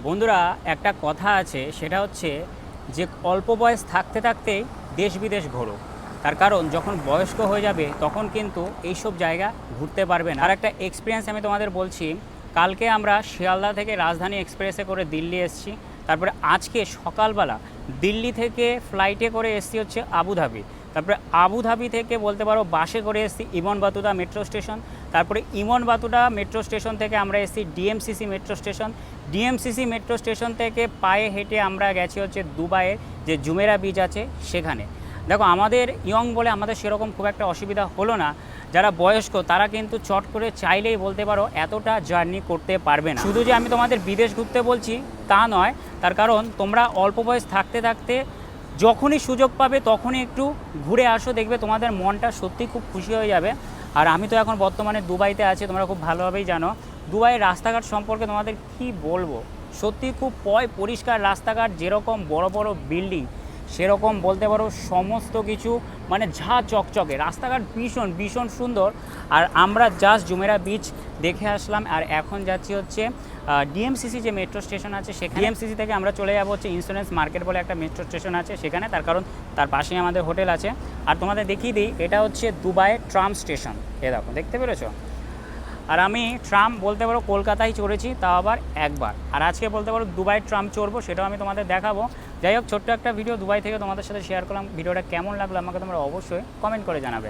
বন্ধুরা, একটা কথা আছে, সেটা হচ্ছে যে অল্প বয়স থাকতে থাকতেই দেশ বিদেশ ঘোরো। তার কারণ যখন বয়স্ক হয়ে যাবে তখন কিন্তু এইসব জায়গা ঘুরতে পারবে না। আর একটা এক্সপিরিয়েন্স আমি তোমাদের বলছি। কালকে আমরা শিয়ালদা থেকে রাজধানী এক্সপ্রেসে করে দিল্লি এসেছি। তারপরে আজকে সকালবেলা দিল্লি থেকে ফ্লাইটে করে এসেছি হচ্ছে আবুধাবি। তারপরে আবুধাবি থেকে বলতে পারো বাসে করে এসেছি ইমন বাতুদা মেট্রো স্টেশন। তারপরে ইমন বাতুদা মেট্রো স্টেশন থেকে আমরা এসেছি DMCC metro station. DMCC metro station থেকে পায়ে হেঁটে আমরা গেছি হচ্ছে দুবাইয়ের যে জুমেরা বিচ আছে সেখানে। দেখো, আমাদের ইয়ং বলে আমাদের সেরকম খুব একটা অসুবিধা হলো না। যারা বয়স্ক তারা কিন্তু চট করে চাইলেই বলতে পারো এতটা জার্নি করতে পারবে না। শুধু যে আমি তোমাদের বিদেশ ঘুরতে বলছি তা নয়, তার কারণ তোমরা অল্প বয়স থাকতে থাকতে যখনই সুযোগ পাবে তখনই একটু ঘুরে আসো, দেখবে তোমাদের মনটা সত্যি খুব খুশি হয়ে যাবে। আর আমি তো এখন বর্তমানে দুবাইতে আছি, তোমরা খুব ভালোভাবেই জানো। দুবাইয়ের রাস্তাঘাট সম্পর্কে তোমাদের কি বলবো, সত্যি খুব পরিষ্কার রাস্তাঘাট, যেরকম বড় বড় বিল্ডিং সেরকম বলতে পারো সমস্ত কিছু, মানে ঝা চকচকে রাস্তাঘাট, ভীষণ ভীষণ সুন্দর। আর আমরা জাস্ট জুমেরা বিচ দেখে আসলাম, আর এখন যাচ্ছি হচ্ছে ডিএমসিসি যে মেট্রো স্টেশন আছে সেখানে। ডিএমসিসি থেকে আমরা চলে যাবো হচ্ছে ইন্স্যুরেন্স মার্কেট বলে একটা মেট্রো স্টেশন আছে সেখানে, তার কারণ তার পাশেই আমাদের হোটেল আছে। আর তোমাদের দেখিয়ে দিই, এটা হচ্ছে দুবাইয়ের ট্রাম স্টেশন। এ দেখো, দেখতে পেরেছো? আর আমি ট্রাম বলতে পারো কলকাতায় চড়েছি, তাও আবার একবার। আর আজকে বলতে পারো দুবাইয়ের ট্রাম চড়বো, সেটাও আমি তোমাদের দেখাবো। যাই হোক, ছোট্ট একটা ভিডিও দুবাই থেকে তোমাদের সাথে শেয়ার করলাম। ভিডিওটা কেমন লাগলো আমাকে তোমরা অবশ্যই কমেন্ট করে জানাবে।